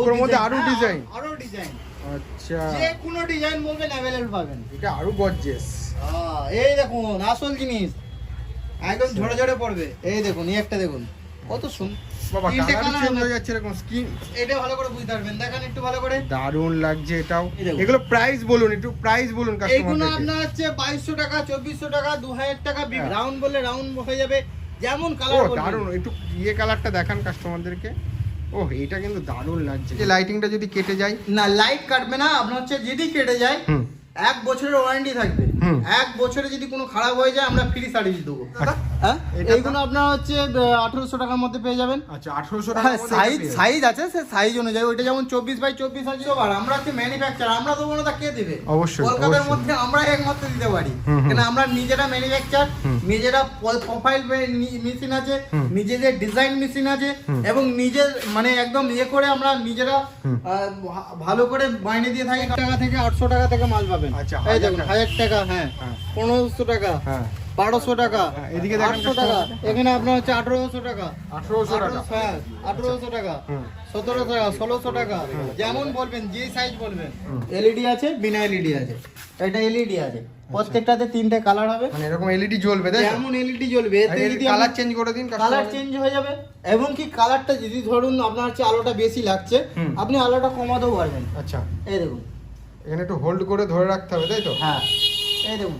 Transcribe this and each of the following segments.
দুটোর মধ্যে আরো ডিজাইন, আরো ডিজাইন। আচ্ছা যে কোনো ডিজাইন বলবেন अवेलेबल পাবেন। এটা আরো গর্জিয়াস। এই দেখুন আসল জিনিস একদম ঝরে ঝরে পড়বে। এই দেখুন এই একটা দেখুন কত সুন্দর বাবা, কালার চেঞ্জ হয়ে যাচ্ছে এরকম স্কিন। এটা ভালো করে বুঝতে পারবেন, দেখেন একটু ভালো করে। দারুণ লাগছে এটাও। এগুলো প্রাইস বলুন, একটু প্রাইস বলুন কাস্টমারদের। এইগুলো আপনার হচ্ছে 2200 টাকা, 2400 টাকা, 2000 টাকা, রাউন্ড বললে রাউন্ড হয়ে যাবে, যেমন কালার বলবেন। দারুণ, একটু ইয়ে কালারটা দেখান কাস্টমারদেরকে। ওহ, এটা কিন্তু দারুণ লাগছে। যে লাইটিংটা যদি কেটে যায়, না লাইট কাটবে না আপনার, হচ্ছে যদি কেটে যায় 1 বছরের ওয়ারেন্টি থাকবে। 1 বছরে যদি কোনো খারাপ হয়ে যায় আমরা ফ্রি সার্ভিস দেবো। হ্যাঁ, এইগুলো আপনার হচ্ছে 1800 টাকার মধ্যে পেয়ে যাবেন। আচ্ছা 1800 টাকা। হ্যাঁ, সাইজ আছে, সে সাইজ অনুযায়ী ওইটা যেমন 24x24 আছে। আর আমরা হচ্ছে ম্যানুফ্যাকচার, আমরা দেবো না, তা কে দেবে? অবশ্যই কলকাতার মধ্যে আমরা একমাত্র দিতে পারি, কারণ আমরা নিজেরা ম্যানুফ্যাকচার, নিজেরা প্রোফাইল মেশিন আছে, নিজেদের ডিজাইন মেশিন আছে, এবং নিজের মানে একদম ইয়ে করে আমরা নিজেরা ভালো করে বাইনে দিয়ে থাকি। টাকা থেকে 800 টাকা থেকে মাল পাবেন। আচ্ছা, এই দেখুন 1000 টাকা, হ্যাঁ 1500 টাকা, 1200 টাকা, এদিকে দেখেন 800 টাকা, এখানে আপনার হচ্ছে 1800 টাকা, 1800 টাকা, 1800 টাকা, 1700 টাকা, 1600 টাকা, যেমন বলবেন, যে সাইজ বলবেন। এলইডি আছে, বিনা এলইডি আছে, এটা এলইডি আছে, প্রত্যেকটাতে 3টে কালার হবে। মানে এরকম এলইডি জ্বলবে, তাই যেমন এলইডি জ্বলবে, এতে যদি কালার চেঞ্জ করে দিন, কালার চেঞ্জ হয়ে যাবে। এবং কি কালারটা যদি ধরুন আপনার হচ্ছে আলোটা বেশি লাগছে, আপনি আলোটা কমাতেও পারবেন। আচ্ছা, এই দেখুন এখানে একটু হোল্ড করে ধরে রাখতে হবে, তাই তো? হ্যাঁ, এই দেখুন।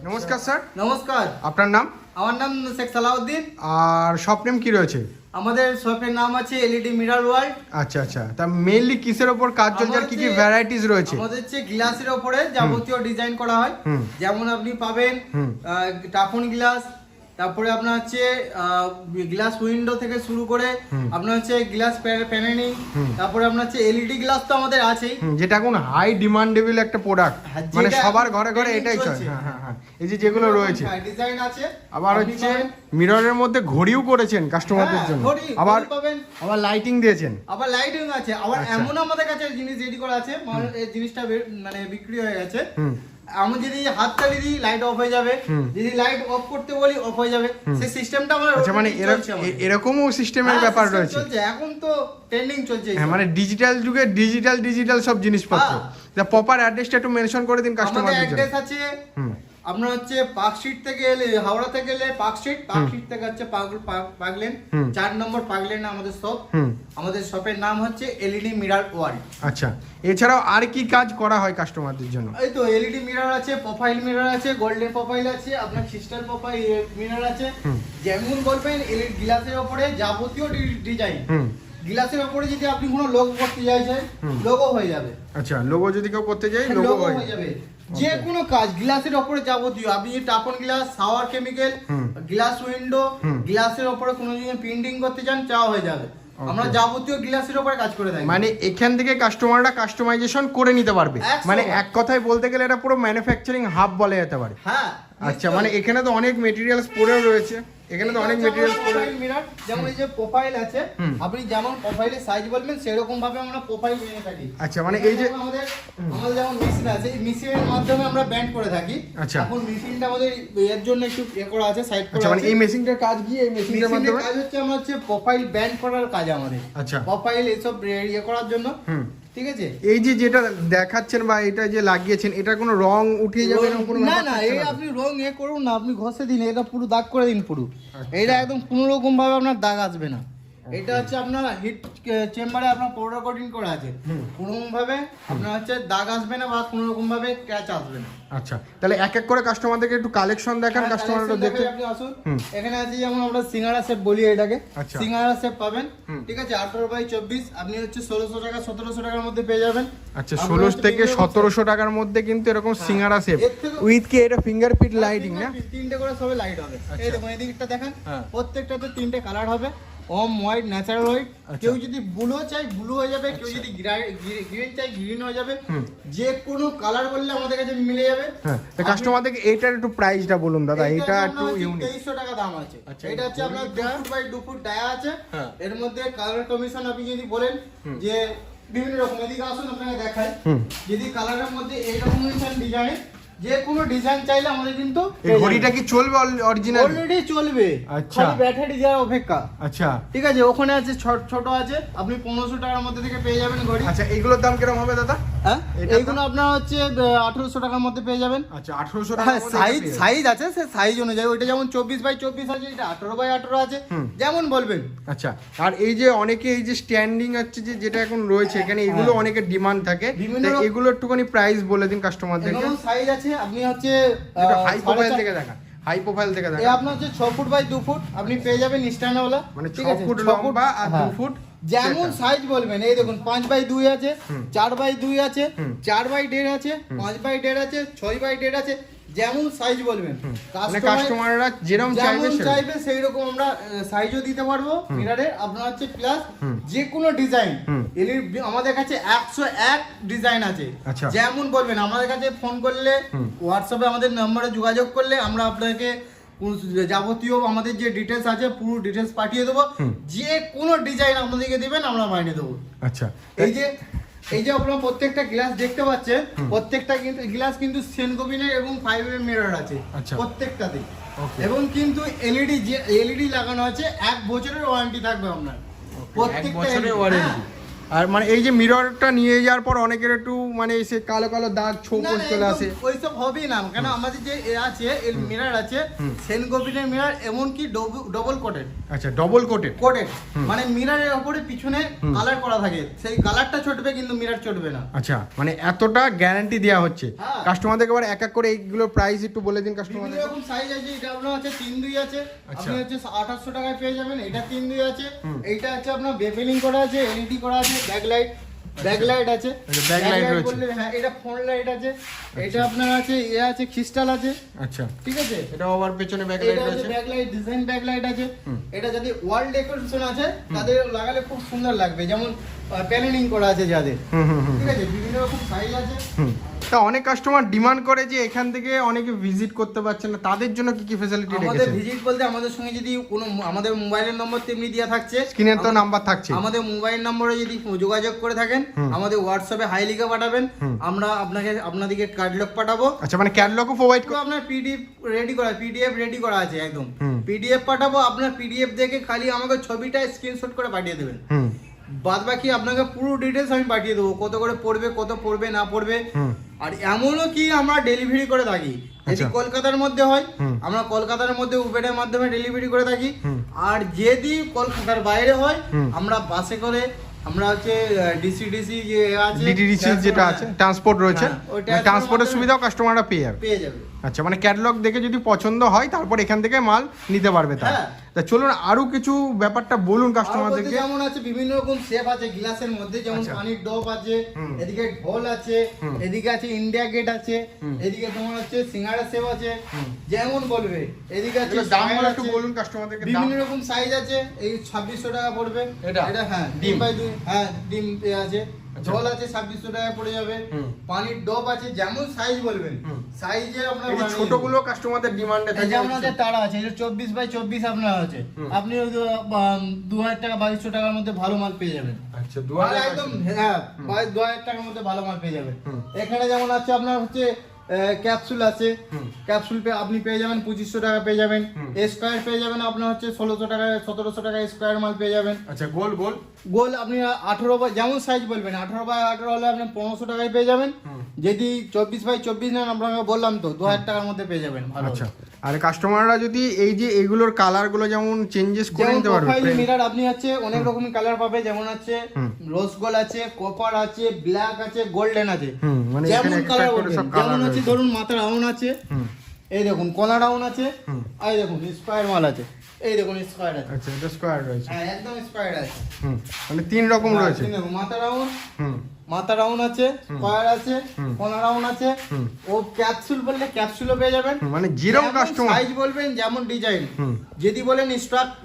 নমস্কার স্যার। নমস্কার, আপনার নাম? আমার নাম শেখ সালাউদ্দিন। আর শপ নেম কি রয়েছে? আমাদের শপের নাম আছে এলইডি মিরর ওয়ার্ল্ড। আচ্ছা আচ্ছা, তা মেইনলি কিসের উপর কাজ চলছে আর কি কি ভ্যারাইটিস রয়েছে? আমাদের হচ্ছে গ্লাসের উপরে যাবতীয় ডিজাইন করা হয়, যেমন আপনি পাবেন টাফন গ্লাস, তারপরে আপনার হচ্ছে গ্লাস উইন্ডো থেকে শুরু করে আপনার হচ্ছে গ্লাস প্যানেলিং, তারপরে আপনার হচ্ছে এলইডি গ্লাস তো আমাদের আছেই, যেটা এখন হাই ডিমান্ডেবল একটা প্রোডাক্ট, মানে সবার ঘরে ঘরে এটাই চলে। হ্যাঁ হ্যাঁ হ্যাঁ, এই যে যেগুলো রয়েছে ডিজাইন আছে। আবার হচ্ছে মিররের মধ্যে ঘড়িও করেছেন কাস্টমারদের জন্য, আবার লাইটিং দিয়েছেন, আবার লাইটিং আছে। আবার এমন আমাদের কাছে জিনিস রেডি করা আছে, এই জিনিসটা মানে বিক্রি হয়ে গেছে। আমি যদি হাত তালি দিই লাইট অফ হয়ে যাবে, যদি লাইট অফ করতে বলি অফ হয়ে যাবে, সেই সিস্টেমটা আমাদের। আচ্ছা, মানে এরকমও সিস্টেমের ব্যাপার রয়েছে। এখন তো ট্রেন্ডিং চলছে। হ্যাঁ, মানে ডিজিটাল যুগে ডিজিটাল সব জিনিসপত্র। যা প্রপার অ্যাড্রেসটা একটু মেনশন করে দিন কাস্টমারদের জন্য। আমাদের অ্যাড্রেস আছে আপনার হচ্ছে পার্কস্ট্রিট থেকে এলে, হাওড়া থেকে এলে পার্কস্ট্রিট থেকে হচ্ছে পাগলেন 4 নম্বর পাগলেন আমাদের শপ। আমাদের শপের নাম হচ্ছে এলইডি মিরর ওয়ার্ল্ড। আচ্ছা, এছাড়াও আর কি কাজ করা হয় কাস্টমারদের জন্য? এই তো এলইডি মিরর আছে, প্রোফাইল মিরর আছে, গোল্ডেন প্রোফাইল আছে, আপনার ক্রিস্টাল প্রোফাইল মিরর আছে, যেমন বলবেন এলইডি গ্লাসের উপরে যাবতীয় ডিজাইন। গ্লাসের উপরে যদি আপনি কোনো লোগো করতে চাইছেন, লোগো হয়ে যাবে। আচ্ছা, লোগো যদি কেউ করতে চাই, লোগো হয়ে যাবে। যে কোনো কাজ গ্লাসের উপরে যাবতীয়, আপনি টাপন glass, shower chemical, glass window, গ্লাসের উপরে কোনো যদি প্রিন্টিং করতে চান, চাও হয়ে যাবে। আমরা যাবতীয় গ্লাসের উপরে কাজ করে থাকি। মানে এখান থেকে কাস্টমাররা কাস্টমাইজেশন করে নিতে পারবে, মানে এক কথায় বলতে গেলে এটা পুরো ম্যানুফ্যাকচারিং হাব বলা যেতে পারে। হ্যাঁ, আচ্ছা, মানে এখানে তো অনেক মেটেরিয়ালস পড়েও রয়েছে, এখানে তো অনেক মেটেরিয়ালস পড়ে। মিরর যেমন এই যে প্রোফাইল আছে, আপনি যেমন প্রোফাইলের সাইজ বলবেন সেরকম ভাবে আমরা প্রোফাইল নিয়ে থাকি। আচ্ছা, মানে এই যে আমাদের যেমন মেশিন আছে, এই মেশিনের মাধ্যমে আমরা ব্যান্ড করে থাকি। আচ্ছা, এখন মেশিনটা আমাদের এর জন্য একটু এ করা আছে, সাইড করা আছে। আচ্ছা, মানে এই মেশিনটার কাজ কি? এই মেশিনের মাধ্যমে কাজ হচ্ছে আমরা হচ্ছে প্রোফাইল ব্যান্ড করার কাজ আমাদের। আচ্ছা, প্রোফাইল এসব ইয়ে করার জন্য। ঠিক আছে, এই যে যেটা দেখাচ্ছেন বা এটা যে লাগিয়েছেন, এটা কোনো রং উঠিয়ে যাবে এরকম কোনো? না না, এই আপনি রং এ করুন না, আপনি ঘষে দিন, এটা পুরো দাগ করে দিন পুরো। এটা একদম কোনো রকম ভাবে আপনার দাগ আসবে না। এটা হচ্ছে আপনার হিট চেম্বারে আপনার পাউডার কোটিং করা আছে, কোনো ভাবে আপনার হচ্ছে দাগ আসবে না বা কোনো রকম ভাবে ক্র্যাচ আসবে না। আচ্ছা, তাহলে এক এক করে কাস্টমারদেরকে একটু কালেকশন দেখান, কাস্টমাররা দেখতে। আপনি আসুন, এখানে আছে যেমন আমরা সিঙ্গারা শেপ বলি এটাকে, সিঙ্গারা শেপ পাবেন। ঠিক আছে, 18x24 আপনি হচ্ছে 1600 টাকা 1700 টাকার মধ্যে পেয়ে যাবেন। আচ্ছা, 1600 থেকে 1700 টাকার মধ্যে কিন্তু এরকম সিঙ্গারা শেপ উইথ কি এটা ফিঙ্গারপ্রিন্ট লাইটিং না? 3টে করে সবে লাইট হবে। এই দেখুন এদিকটা দেখেন, প্রত্যেকটাতে 3টে কালার হবে, হোয়াইট, ন্যাচারাল হোয়াইট। কেউ যদি ব্লু চাই ব্লু হয়ে যাবে, কেউ যদি গ্রিন চাই গ্রিন হয়ে যাবে, যে কোনো কালার বললে আমাদের কাছে মিলে যাবে। হ্যাঁ, তো কাস্টমারদেরকে এটার একটু প্রাইসটা বলুন দাদা। এটা একটু ইউনিক, 2300 টাকা দাম আছে। এটা হচ্ছে আপনার 2 ফুট বাই 2 ফুট ডায়া আছে। এর মধ্যে কালার কমিশন আপনি যদি বলেন যে বিভিন্ন রকম, এদিকে আসুন আপনাকে দেখাই। যদি কালারের মধ্যে এই রকম ডিজাইন যে কোনো ডিজাইন চাইলে আমাদের কিন্তু এই ঘড়িটা কি চলবে অরিজিনাল? অলরেডি চলবে, আচ্ছা। খালি ব্যাটারি দেওয়ার অপেক্ষা। আচ্ছা ঠিক আছে, ওখানে আছে ছোট আছে, আপনি 1500 টাকার মধ্যে থেকে পেয়ে যাবেন ঘড়ি। আচ্ছা, এইগুলোর দাম কিরকম হবে দাদা? হ্যাঁ, এটা এইগুলো আপনার হচ্ছে 1800 টাকার মধ্যে পেয়ে যাবেন। আচ্ছা 1800 হ্যাঁ, টাকা সাইজ আছে, সে সাইজ অনুযায়ী ওইটা যেমন 24x24 আছে, এটা 18x18 আছে, যেমন বলবেন। আচ্ছা, আর এই যে অনেকে এই যে স্ট্যান্ডিং আছে যেটা এখন রয়েছে এখানে, এগুলো অনেকের ডিমান্ড থাকে, বিভিন্ন তো এগুলো একটুখানি প্রাইস বলে দিন কাস্টমারদেরকে। এরকম সাইজ আছে, আপনি হচ্ছে হাই প্রোফাইল থেকে দেখান, হাই প্রোফাইল থেকে এই দেখান। আপনার হচ্ছে 6 ফুট বাই 2 ফুট আপনি পেয়ে যাবেন স্ট্যান্ডওয়ালা, মানে ঠিক 6 আছে? ফুট 6 লম্বা আর 2 হ্যাঁ। ফুট যেমন সেটা। সাইজ বলবেন, এই দেখুন 5x2 আছে, 4x2 আছে, 4x1.5 আছে, 5x1.5 আছে, 6x1.5 আছে, যেমন সাইজ বলবেন। মানে কাস্টমাররা যেরকম চাইবে যেমন চাইবে সেই রকম আমরা সাইজও দিতে পারবো মিরারে। আপনার হচ্ছে প্লাস যে কোনো ডিজাইন, আমাদের কাছে 101 ডিজাইন আছে। আচ্ছা। যেমন বলবেন, আমাদের কাছে ফোন করলে, হোয়াটসঅ্যাপে আমাদের নম্বরে যোগাযোগ করলে আমরা আপনাকে যাবতীয় আমাদের যে ডিটেলস আছে পুরো ডিটেলস পাঠিয়ে দেবো। যে কোনো ডিজাইন আপনাদেরকে দিবেন আমরা বানিয়ে দেবো। আচ্ছা, এই যে আপনারা প্রত্যেকটা গ্লাস দেখতে পাচ্ছেন, প্রত্যেকটা কিন্তু গ্লাস কিন্তু সেনকোবিনের এবং 5mm মিরর আছে আচ্ছা। প্রত্যেকটাতে। Okay. এবং কিন্তু এলইডি লাগানো আছে, 1 বছরের ওয়ারেন্টি থাকবে আপনার এক বছরের ওয়ারেন্টি। আর মানে এই যে মিররটা নিয়ে যাওয়ার পর অনেকের একটু মানে এসে কালো কালো দাগ ছোপ চলে আসে, ওইসব হবেই না, কেন আমাদের যে আছে মিরর আছে সেনকোবিনের মিরর, এমনকি ডবল কোটেড। আচ্ছা, ডবল কোটেড। মানে মিররের উপরে পিছনে কালার করা থাকে, সেই কালারটা চটবে কিন্তু মিরর চটবে না। আচ্ছা, মানে এতটা গ্যারান্টি দেওয়া হচ্ছে। হ্যাঁ। কাস্টমারদেরকে আবার এক এক করে এইগুলোর প্রাইস একটু বলে দিন বিভিন্ন কাস্টমারদের। রকম সাইজ আছে, এটা আপনার আছে 3-2 আছে, আচ্ছা। আপনি হচ্ছে 2800 টাকায় পেয়ে যাবেন। এটা 3-2 আছে, এইটা আছে আপনার বেফেলিং করা আছে, এলইডি করা আছে, ব্যাকলাইট আছে, আচ্ছা, backlight রয়েছে। বললে হ্যাঁ, এটা ফ্রন্ট লাইট আছে, এটা আপনার আছে আছে ক্রিস্টাল আছে। আচ্ছা, ঠিক আছে, এটা আবার পেছনে ব্যাকলাইট এটা আছে রয়েছে। ব্যাকলাইট, ডিজাইন ব্যাকলাইট আছে। এটা যদি ওয়াল ডেকোরেশন আছে তাদের লাগালে খুব সুন্দর লাগবে, যেমন প্যানেলিং করা আছে যাদের। ঠিক আছে, বিভিন্ন রকম সাইজ আছে। তা অনেক কাস্টমার ডিমান্ড করে যে এখান থেকে অনেকে ভিজিট করতে পারছে না, তাদের জন্য কি কি ফ্যাসিলিটি আমাদের রেখেছেন? ভিজিট বলতে আমাদের সঙ্গে যদি কোনো আমাদের মোবাইলের নম্বর তেমনি দেওয়া থাকছে, স্ক্রিনের তো নাম্বার থাকছে। আমাদের মোবাইল নম্বরে যদি যোগাযোগ করে থাকেন, আমাদের হোয়াটসঅ্যাপে হাই লিখে পাঠাবেন, আমরা আপনাদেরকে ক্যাটালগ পাঠাবো। আচ্ছা, মানে ক্যাটালগও প্রোভাইড তো আপনার পিডিএফ রেডি করা আছে একদম। পিডিএফ পাঠাবো, আপনার পিডিএফ দেখে খালি আমাকে ছবিটা স্ক্রিনশট করে পাঠিয়ে দেবেন। বাদ বাকি আপনাকে পুরো ডিটেলস আমি পাঠিয়ে দেবো, কত করে পড়বে, কত পড়বে না পড়বে। আর এমনও কি আমরা ডেলিভারি করে থাকি, যদি কলকাতার মধ্যে হয় আমরা কলকাতার মধ্যে উবেরের মাধ্যমে ডেলিভারি করে থাকি। আর যদি কলকাতার বাইরে হয় আমরা বাসে করে, আমরা হচ্ছে ডিসি যে আছে ডিটিডিসি যেটা আছে ট্রান্সপোর্ট রয়েছে, ট্রান্সপোর্টের সুবিধাও কাস্টমাররা পেয়ে যাবে। আচ্ছা, মানে ক্যাটালগ দেখে যদি পছন্দ হয় তারপর এখান থেকে মাল নিতে পারবে। তা চলুন আরো কিছু ব্যাপারটা বলুন কাস্টমারদেরকে। যেমন আছে বিভিন্ন রকম শেপ আছে গ্লাসের মধ্যে, যেমন পানির ডব আছে, এদিকে ঢোল আছে, এদিকে আছে ইন্ডিয়া গেট আছে, এদিকে তোমার হচ্ছে সিঙ্গারা শেপ আছে, যেমন বলবে। এদিকে আছে দামগুলো একটু বলুন কাস্টমারদেরকে। বিভিন্ন রকম সাইজ আছে, এই 2600 টাকা পড়বে এটা হ্যাঁ, ডিম বাই 2 হ্যাঁ, ডিম আছে, ঝোল আছে 2600 টাকা পড়ে যাবে। পানির ডব আছে, যেমন সাইজ বলবেন সাইজের আপনার এই ছোটগুলো কাস্টমারদের ডিমান্ডে থাকে। যেমন আমাদের তারা আছে, এটা 24x24 আপনার আছে, আপনি 2000 টাকা 2200 টাকার মধ্যে ভালো মাল পেয়ে যাবেন। আচ্ছা, একদম হ্যাঁ, 2000 টাকার মধ্যে ভালো মাল পেয়ে যাবেন। এখানে যেমন আছে আপনার হচ্ছে ক্যাপসুল আছে, ক্যাপসুল আপনি পেয়ে যাবেন 2500 টাকা পেয়ে যাবেন। স্কয়ার পেয়ে যাবেন আপনার হচ্ছে 1600 টাকা 1700 টাকা স্কয়ার মাল পেয়ে যাবেন। আচ্ছা, গোল আপনি 18 বাই যেমন সাইজ বলবেন 18x18 হলে আপনি 1500 টাকায় পেয়ে যাবেন। যদি 24x24 নেন আপনাকে বললাম তো 2000 টাকার মধ্যে পেয়ে যাবেন ভালো। আচ্ছা, আর কাস্টমাররা যদি এই যে এগুলোর কালার গুলো যেমন চেঞ্জেস করে নিতে পারবে। প্রোফাইল মিরর আপনি হচ্ছে অনেক রকমের কালার পাবে, যেমন আছে রোজ গোল্ড আছে, কপার আছে, ব্ল্যাক আছে, গোল্ডেন আছে, মানে যেমন এখানে কালার একটা করে বলবেন। সব যেমন কালার আছে ধরুন মাথা রাউন্ড আছে, এই দেখুন কলা রাউন্ড আছে, এই দেখুন স্কয়ার মাল আছে, এই দেখুন স্কয়ার আছে। আচ্ছা, এটা স্কয়ার রয়েছে। হ্যাঁ, একদম স্কয়ার আছে। মানে তিন রকম রয়েছে। মাথা রাউন্ড আছে, স্কয়ার আছে, কলা রাউন্ড আছে। ও ক্যাপসুল বললে ক্যাপসুলও পেয়ে যাবেন, মানে যেরকম কাস্টমার সাইজ বলবেন, যেমন ডিজাইন। যদি বলেন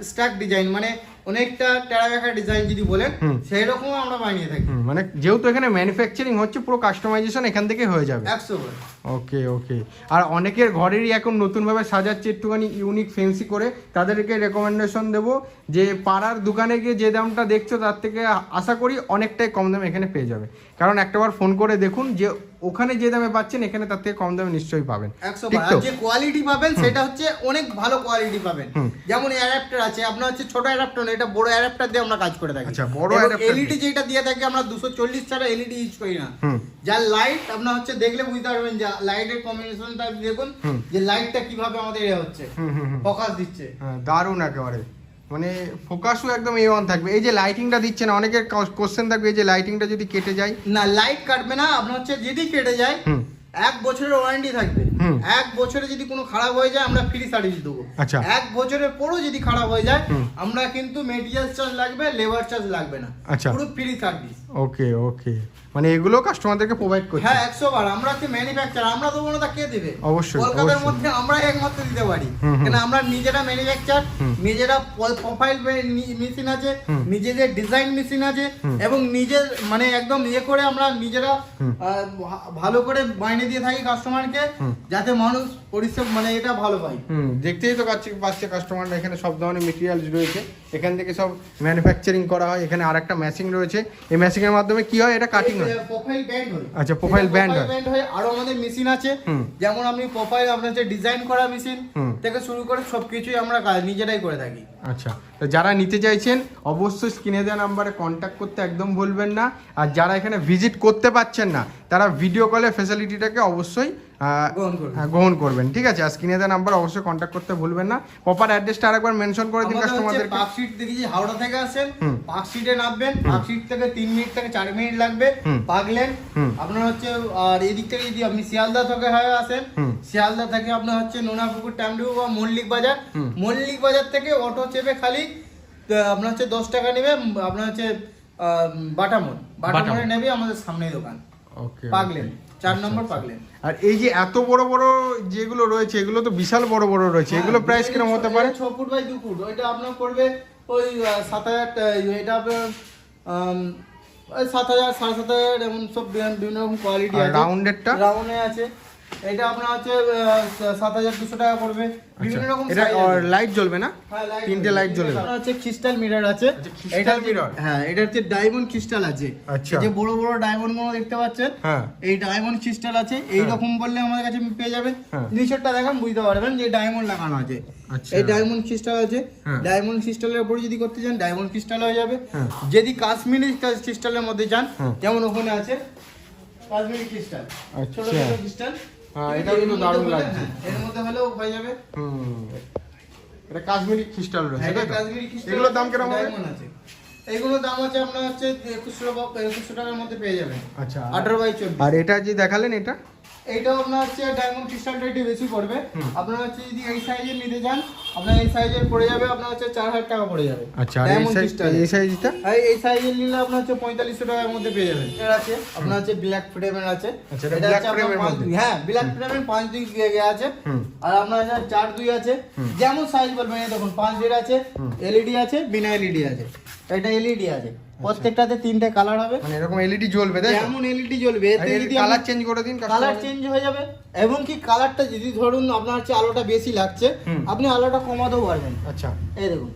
স্ট্যাক ডিজাইন, মানে অনেকটা টেরাবেকা ডিজাইন যদি বলেন সেই রকম আমরা বানিয়ে থাকি। মানে যেহেতু এখানে ম্যানুফ্যাকচারিং হচ্ছে, পুরো কাস্টমাইজেশন এখান থেকে হয়ে যাবে 100%। ওকে ওকে। আর অনেকের ঘরেরই এখন নতুনভাবে সাজাচ্ছে একটুখানি ইউনিক ফেন্সি করে, তাদেরকে রেকমেন্ডেশন দেবো যে পাড়ার দোকানে গিয়ে যে দামটা দেখছো তার থেকে আশা করি অনেকটাই কম দামে এখানে পেয়ে যাবে। কারণ একটাবার ফোন করে দেখুন যে ওখানে যে দামে পাচ্ছেন এখানে তার থেকে কম দামে নিশ্চয়ই পাবেন। 100%। যে কোয়ালিটি পাবেন সেটা হচ্ছে অনেক ভালো কোয়ালিটি পাবেন। যেমন অ্যাডাপ্টার আছে, আপনার হচ্ছে ছোট অ্যাডাপ্টার না, এটা বড় অ্যাডাপ্টার দিয়ে আমরা কাজ করে থাকি। আচ্ছা, বড় অ্যাডাপ্টার। এলইডি যেটা দিয়ে থাকি আমরা 240 ছাড়া এলইডি ইউজ করি না। যার লাইট আপনার হচ্ছে দেখলে বুঝতে পারবেন যে লাইটের কম্বিনেশনটা দেখুন যে লাইটটা কিভাবে আমাদের এ হচ্ছে ফোকাস দিচ্ছে। দারুণ একেবারে, মানে ফোকাসও একদম A1 থাকবে। এই যে লাইটিংটা দিচ্ছে না, অনেকের কোশ্চেন থাকবে এই যে লাইটিংটা যদি কেটে যায়। না, লাইট কাটবে না, আপনার হচ্ছে যদি কেটে যায় 1 বছরের ওয়ারেন্টি থাকবে। 1 বছরে যদি কোনো খারাপ হয়ে যায় আমরা ফ্রি সার্ভিস দেবো। আচ্ছা, 1 বছরের পরও যদি খারাপ হয়ে যায় আমরা কিন্তু মেটেরিয়াল চার্জ লাগবে, লেবার চার্জ লাগবে না, আচ্ছা পুরো ফ্রি সার্ভিস। ওকে ওকে, মানে এগুলো কাস্টমারদেরকে প্রোভাইড করছে। হ্যাঁ 100 বার। আমরা হচ্ছে ম্যানুফ্যাকচার, আমরা দেবো না, তা কে দেবে? অবশ্যই কলকাতার মধ্যে আমরা একমাত্র দিতে পারি, কেন আমরা নিজেরা ম্যানুফ্যাকচার, নিজেরা প্রোফাইল মেশিন আছে, নিজেদের ডিজাইন মেশিন আছে এবং নিজের মানে একদম ইয়ে করে আমরা নিজেরা ভালো করে বাইনে দিয়ে থাকি কাস্টমারকে, যাতে মানুষ পরিষেবা মানে এটা ভালো পায়। দেখতেই তো পাচ্ছে কাস্টমাররা, এখানে সব ধরনের মেটেরিয়ালস রয়েছে, এখান থেকে সব ম্যানুফ্যাকচারিং করা হয়। এখানে আরেকটা মেশিন রয়েছে, এই মেশিং এর মাধ্যমে কি হয়, এটা কাটিং হয়, প্রোফাইল ব্যান্ড হয়। আচ্ছা, প্রোফাইল ব্যান্ড হয়। আরো আমাদের মেশিন আছে, যেমন আপনি প্রোফাইল আপনার যে ডিজাইন করা মেশিন থেকে শুরু করে সবকিছুই আমরা নিজেরাই করে থাকি। আচ্ছা, তো যারা নিতে চাইছেন অবশ্যই স্ক্রিনে দেওয়া নাম্বারে কন্ট্যাক্ট করতে একদম ভুলবেন না। আর যারা এখানে ভিজিট করতে পারছেন না তারা ভিডিও কলে ফ্যাসিলিটিটাকে অবশ্যই গ্রহণ করবেন, ঠিক আছে? আর স্ক্রিনে দেওয়া নাম্বার অবশ্যই কন্ট্যাক্ট করতে ভুলবেন না। প্রপার অ্যাড্রেসটা আরেকবার মেনশন করে দিন কাস্টমারদেরকে। পার্কশিট থেকে যে হাওড়া থেকে আসেন, পার্কশিটে নামবেন, পার্কশিট থেকে 3 মিনিট থেকে 4 মিনিট লাগবে পাগলেন। আপনার হচ্ছে আর এদিক থেকে যদি আপনি শিয়ালদা থেকে হয়ে আসেন, শিয়ালদা থেকে আপনার হচ্ছে নোনাপুকুর ট্যামডু বা মল্লিক বাজার থেকে অটো চেপে খালি আপনার হচ্ছে 10 টাকা নেবে, আপনার হচ্ছে বাটামোড়ে নেবে, আমাদের সামনেই দোকান। ওকে, পাগলেন 4 নম্বর পাগলেন। আর এই যে এত বড় বড় যেগুলো রয়েছে এগুলো তো বিশাল বড় বড় রয়েছে, এগুলো প্রাইস কিরকম হতে পারে? 6 ফুট বাই 2 ফুট, ওইটা আপনার পড়বে ওই 7000, এটা আপনার 7000 7500 এমন সব বিভিন্ন রকম কোয়ালিটি আছে। রাউন্ডেরটা রাউন্ডে আছে, এটা আপনার হচ্ছে 7200 টাকা পড়বে। বিভিন্ন রকম এটা লাইট জ্বলবে না? হ্যাঁ, তিনটে লাইট জ্বলবে। এটা হচ্ছে ক্রিস্টাল মিরর আছে, এটা মিরর, হ্যাঁ এটা হচ্ছে ডায়মন্ড ক্রিস্টাল আছে। আচ্ছা, এই যে বড় বড় ডায়মন্ড গুলো দেখতে পাচ্ছেন, হ্যাঁ এই ডায়মন্ড ক্রিস্টাল আছে। এই রকম বললে আমাদের কাছে পেয়ে যাবেন। নিচেরটা দেখেন বুঝতে পারবেন যে ডায়মন্ড লাগানো আছে। এই ডায়মন্ড ক্রিস্টাল আছে, ডায়মন্ড ক্রিস্টালের উপরে যদি করতে চান ডায়মন্ড ক্রিস্টাল হয়ে যাবে। যদি কাশ্মীরি ক্রিস্টালের মধ্যে যান, যেমন ওখানে আছে কাশ্মীরি ক্রিস্টাল, ছোট ছোট ক্রিস্টাল, এটা কিন্তু দারুণ লাগছে। এর মধ্যে হলেও হয়ে যাবে। এটা কাশ্মীরি ক্রিস্টাল রয়েছে, এটা কাশ্মীরি ক্রিস্টাল। এগুলোর দাম কিরকম হবে? এইগুলোর দাম আছে আপনার হচ্ছে 2100 টাকার মধ্যে পেয়ে যাবেন। আচ্ছা, 18 বাই 24। আর এটা যে দেখালেন এটা এইটাও আপনার হচ্ছে ডায়মন্ড ক্রিস্টালটা একটু বেশি পড়বে। আপনার হচ্ছে যদি এই সাইজের নিতে চান, আপনার এই সাইজের পড়ে যাবে আপনার হচ্ছে 4000 টাকা পড়ে যাবে। আচ্ছা, আর এই সাইজটা এই সাইজের নিলে আপনার হচ্ছে 4500 টাকার মধ্যে পেয়ে যাবেন। এর আছে আপনার হচ্ছে ব্ল্যাক ফ্রেমের আছে। আচ্ছা, এটা ব্ল্যাক ফ্রেমের মধ্যে, হ্যাঁ ব্ল্যাক ফ্রেমের 5 2 আছে। আর আপনার 4 2 আছে, যেমন সাইজ বলবেন। এই দেখুন 5 এর আছে, এলইডি আছে, বিনা এলইডি আছে। এটা এলইডি আছে, প্রত্যেকটাতে 3টে কালার হবে, মানে এরকম এলইডি জ্বলবে, তাই তো? যেমন এলইডি জ্বলবে, এতে যদি কালার চেঞ্জ করে দিন, কালার চেঞ্জ হয়ে যাবে। এবং কি কালারটা যদি ধরুন আপনার হচ্ছে আলোটা বেশি লাগছে, আপনি আলোটা কমাতেও পারবেন। আচ্ছা, এই দেখুন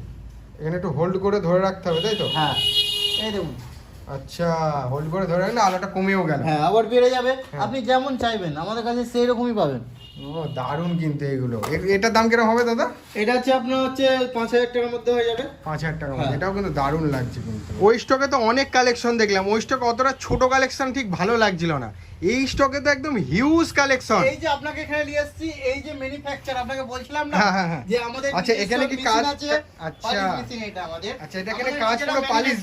এখানে একটু হোল্ড করে ধরে রাখতে হবে, তাই তো? হ্যাঁ এই দেখুন, আচ্ছা, হোল্ড করে ধরে রাখলে আলোটা কমেও গেল, হ্যাঁ আবার বেড়ে যাবে। আপনি যেমন চাইবেন আমাদের কাছে সেই রকমই পাবেন। ও দারুণ কিন্তু এগুলো। এটার দাম কিরকম হবে দাদা? এটা হচ্ছে আপনার হচ্ছে 5000 টাকার মধ্যে হয়ে যাবে। 5000 টাকার মধ্যে, এটাও কিন্তু দারুণ লাগছে কিন্তু। ওই স্টকে তো অনেক কালেকশন দেখলাম, ওই স্টকে অতটা ছোট কালেকশন ঠিক ভালো লাগছিল না, এই স্টকে তো একদম হিউজ কালেকশন। এই যে আপনাকে এখানে নিয়ে আসছি, এই যে ম্যানুফ্যাকচার আপনাকে বলছিলাম না যে আমাদের, আচ্ছা এখানে কি কাজ আছে? আচ্ছা এটা আমাদের, আচ্ছা এটা এখানে কাজ পুরো পলিশ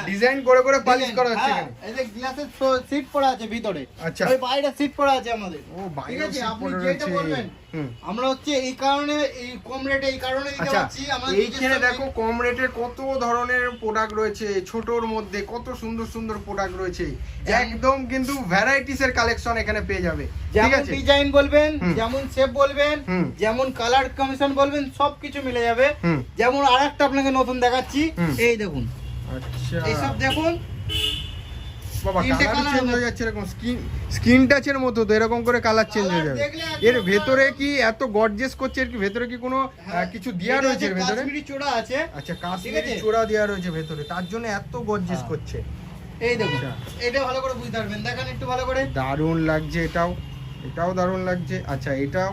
ডিজাইন করে করে পলিশ করা হচ্ছে এখানে। এই যে গ্লাসের সিট পড়া আছে ভিতরে, আচ্ছা, ওই বাইরে সিট পড়া আছে আমাদের। ও বাইরে ঠিক আছে, সিট আপনি পড়া যেটা আছে, বলবেন আমরা হচ্ছে এই কারণে এই কম রেটে এই কারণে দিতে আচ্ছা পারছি আমরা এইখানে দেখো কম রেটে কত ধরনের প্রোডাক্ট রয়েছে, ছোটর মধ্যে কত সুন্দর সুন্দর প্রোডাক্ট রয়েছে, একদম কিন্তু ভ্যারাইটিস এর কালেকশন এখানে পেয়ে যাবে। ঠিক যেমন আছে, ডিজাইন বলবেন, যেমন শেপ বলবেন, যেমন কালার কম্বিনেশন বলবেন, সবকিছু মিলে যাবে। যেমন আরেকটা আপনাকে নতুন দেখাচ্ছি, এই দেখুন। আচ্ছা এই সব দেখুন বাবা, কালার চেঞ্জ হয়ে যাচ্ছে এরকম, স্কিন টাচের মতো তো এরকম করে কালার চেঞ্জ হয়ে যাবে। এর ভেতরে কি এত গর্জিয়াস করছে, এর কি ভেতরে কি কোনো কিছু দেয়া রয়েছে এর ভেতরে? কাশ্মীরি চূড়া আছে। আচ্ছা কাশ্মীরি চূড়া দেয়া রয়েছে ভেতরে, তার জন্য এত গর্জিয়াস করছে। এই দেখুন, এটা ভালো করে বুঝতে পারবেন, দেখেন একটু ভালো করে। দারুণ লাগছে, এটাও দারুণ লাগছে। আচ্ছা এটাও,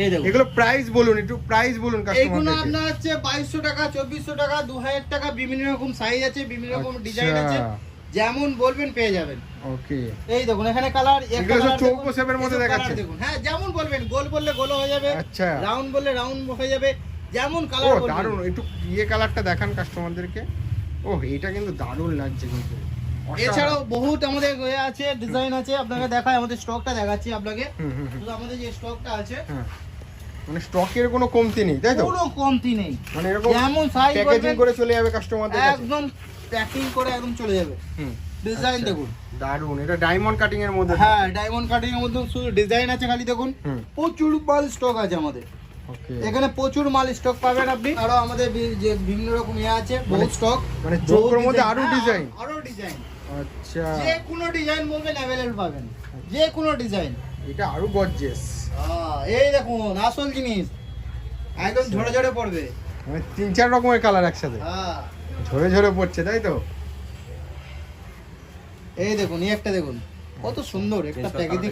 এই দেখুন। এগুলো প্রাইস বলুন, একটু প্রাইস বলুন এগুলো কাস্টমারদেরকে। আপনার হচ্ছে 2200 টাকা, 2400 টাকা, 2000 টাকা, বিভিন্ন রকম সাইজ আছে, বিভিন্ন রকম ডিজাইন আছে, যেমন বলবেন পেয়ে যাবেন। ওকে, এই দেখুন এখানে কালার, এগুলো সব চৌকো শেপের মধ্যে দেখাচ্ছে। দেখুন, হ্যাঁ যেমন বলবেন, গোল বললে গোল হয়ে যাবে, আচ্ছা রাউন্ড বললে রাউন্ড হয়ে যাবে, যেমন ও কালার বলবেন। দারুণ, একটু কালারটা দেখান কাস্টমারদেরকে। ও এটা কিন্তু দারুণ লাগছে কিন্তু। এছাড়াও বহুত আমাদের ইয়ে আছে, ডিজাইন আছে, আপনাকে দেখাই, আমাদের স্টকটা দেখাচ্ছি আপনাকে। শুধু আমাদের যে স্টকটা আছে, মানে স্টকের কোনো কমতি নেই, তাই তো? কোনো কমতি নেই, মানে এরকম যেমন সাইজ প্যাকেজিং করে চলে যাবে কাস্টমারদের কাছে, একদম প্যাকিং করে একদম চলে যাবে। ডিজাইন দেখুন দারুণ, এটা ডায়মন্ড কাটিং এর মধ্যে। হ্যাঁ, ডায়মন্ড কাটিং এর মধ্যে শুধু ডিজাইন আছে, খালি দেখুন। প্রচুর মাল স্টক আছে আমাদের এখানে, প্রচুর মাল স্টক পাবেন আপনি। আরো আমাদের যে বিভিন্ন রকম ইয়ে আছে, বহুত স্টক, মানে চোখের মধ্যে আরো ডিজাইন, আরো ডিজাইন। আচ্ছা যে কোনো ডিজাইন বলবেন अवेलेबल পাবেন, যে কোনো ডিজাইন। এটা আরো গর্জিয়াস। এই দেখুন আসল জিনিস, একদম ঝরে ঝরে পড়বে, মানে 3-4 রকমের কালার একসাথে ঝরে ঝরে পড়ছে, তাই তো? এই দেখুন, এই একটা দেখুন কত সুন্দর একটা প্যাকেজিং,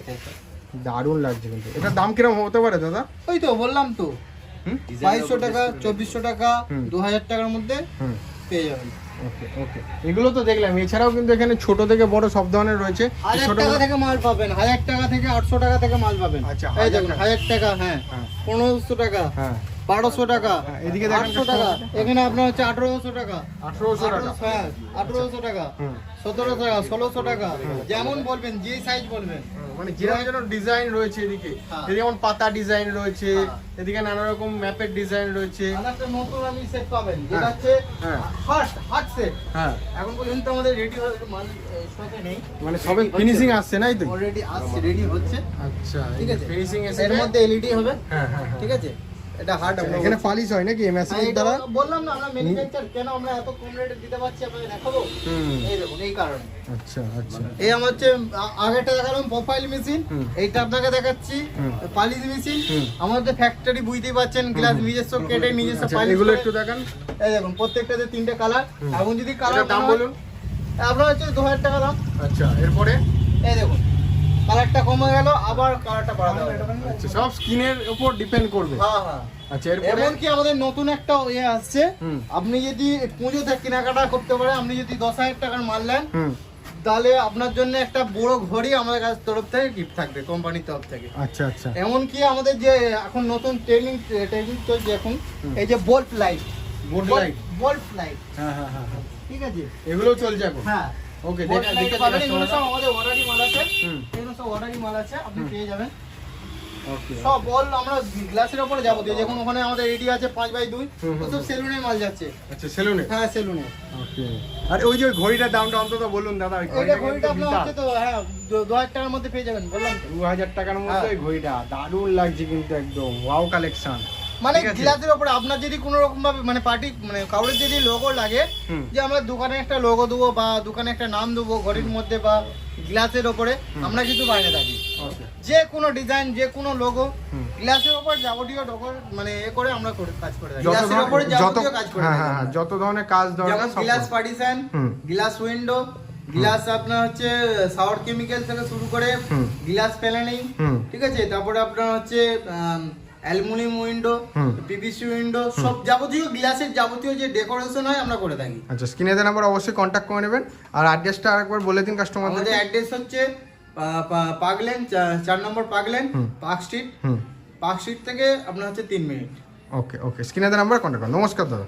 দারুণ লাগছে কিন্তু। এটার দাম কিরকম হতে পারে দাদা? ওই তো বললাম তো, 2200 টাকা, 2400 টাকা, 2000 টাকার মধ্যে পেয়ে যাবেন। ওকে ওকে, এগুলো তো দেখলাম, এছাড়াও কিন্তু এখানে ছোট থেকে বড় সব ধরনের রয়েছে। 1000 টাকা থেকে মাল পাবেন, 1000 টাকা থেকে 800 টাকা থেকে মাল পাবেন। আচ্ছা, এই দেখুন 1000 টাকা, হ্যাঁ 1500 টাকা, হ্যাঁ 1200 টাকা, এদিকে দেখেন 800 টাকা, এখানে আপনার হচ্ছে 1800 টাকা, 1800 টাকা, 1800 টাকা, 1700 টাকা, 1600 টাকা, যেমন বলবেন, যে সাইজ বলবেন। মানে যেরকম ডিজাইন রয়েছে, এদিকে যেমন পাতা ডিজাইন রয়েছে, এদিকে নানা রকম ম্যাপের ডিজাইন রয়েছে। আরেকটা নতুন আমি সেট পাবেন, যেটা হচ্ছে হার্ট সেট। হ্যাঁ, এখন পর্যন্ত আমাদের রেডি হয়ে মাল স্টকে নেই, মানে সবে ফিনিশিং আসছে, নাই তো? অলরেডি আসছে, রেডি হচ্ছে। আচ্ছা, ঠিক আছে, ফিনিশিং এসে এর মধ্যে এলইডি হবে। হ্যাঁ, ঠিক আছে, এটা হার্ড। এখানে পালিশ হয় নাকি মেশিনের দ্বারা? বললাম না, আমরা ম্যানুফ্যাকচার কেন আমরা এত কম রেটে দিতে পারছি আপনাকে দেখাবো। এই দেখুন, এই কারণে। আচ্ছা আচ্ছা, এই আমার হচ্ছে আগেরটা দেখালাম প্রোফাইল মেশিন, এইটা আপনাকে দেখাচ্ছি পালিশ মেশিন। আমাদের ফ্যাক্টরি বুঝতেই পারছেন, গ্লাস নিজস্ব কেটে নিজস্ব পালিশ। এগুলো একটু দেখান। এই দেখুন, প্রত্যেকটাতে 3টে কালার। এখন যদি কালার দাম বলুন। আপনার হচ্ছে 2000 টাকা দাম। আচ্ছা, এরপরে এই দেখুন, কালারটা কমে গেল, আবার কালারটা বাড়াতে হবে। আচ্ছা, সব স্কিনের উপর ডিপেন্ড করবে। হ্যাঁ হ্যাঁ। আচ্ছা, এরপরে এমনকি আমাদের নতুন একটা ইয়ে আসছে, আপনি যদি পুজোতে কেনাকাটা করতে পারেন, আপনি যদি 10,000 টাকার মাল নেন, তাহলে আপনার জন্য একটা বড় ঘড়ি আমাদের কাছ তরফ থেকে গিফট থাকবে, কোম্পানির তরফ থেকে। আচ্ছা আচ্ছা, এমনকি আমাদের যে এখন নতুন ট্রেনিং চলছে এখন, এই যে বোল্ট লাইট, হ্যাঁ হ্যাঁ হ্যাঁ, ঠিক আছে, এগুলো চলছে এখন। হ্যাঁ ওকে, পাবেন। এগুলো সব আমাদের অর্ডারি মাল আছে, এগুলো সব অর্ডারি মাল আছে, আপনি পেয়ে যাবেন। ওকে, সব বল আমরা গ্লাসের উপরে যাবতীয়, যখন ওখানে আমাদের রেডি আছে 5x2, সব সেলুনে মাল যাচ্ছে। আচ্ছা, সেলুনে? হ্যাঁ সেলুনে। ওকে, আর ওই যে ওই ঘড়িটার দামটা অন্তত বলুন দাদা। ওই ওইটা ঘড়িটা আপনার হচ্ছে তো, হ্যাঁ 2000 টাকার মধ্যে পেয়ে যাবেন, বললাম 2000 টাকার মধ্যে ওই ঘড়িটা দারুণ লাগছে কিন্তু, একদম ওয়াও কালেকশন। মানে গ্লাসের উপরে আপনার যদি কোনো রকম ভাবে মানে পার্টি মানে কাউরে যদি লোগো লাগে, যে আমরা দোকানে একটা লোগো দেবো বা দোকানে একটা নাম দেবো ঘড়ির মধ্যে বা গ্লাসের উপরে, আমরা কিন্তু বাইরে থাকি। যে কোনো ডিজাইন, যে কোনো লোগো গ্লাসের উপর যাবতীয় মানে এ করে আমরা কাজ করে থাকি। গ্লাসের উপরে যাবতীয় কাজ করে থাকি। হ্যাঁ, যত ধরনের কাজ দরকার সব। Glass partition, glass window, glass আপনার হচ্ছে সাওয়ার কেমিক্যাল থেকে শুরু করে গ্লাস প্যানেলিং, ঠিক আছে, তারপরে আপনার হচ্ছে অ্যালুমিনিয়াম উইন্ডো, পিভিসি উইন্ডো, সব যাবতীয় গ্লাসের যাবতীয় যে ডেকোরেশন হয় আমরা করে থাকি। আচ্ছা, স্ক্রিনে দেওয়া নাম্বার অবশ্যই কন্ট্যাক্ট করে নেবেন। আর অ্যাড্রেসটা আরেকবার বলে দিন কাস্টমারদের। আমাদের অ্যাড্রেস হচ্ছে পাগলেন 4 নম্বর পাগলেন, পার্ক স্ট্রিট থেকে আপনার হচ্ছে 3 মিনিট। ওকে ওকে, স্ক্রিনে দেওয়া নাম্বার কন্ট্যাক্ট করুন। নমস্কার দাদা।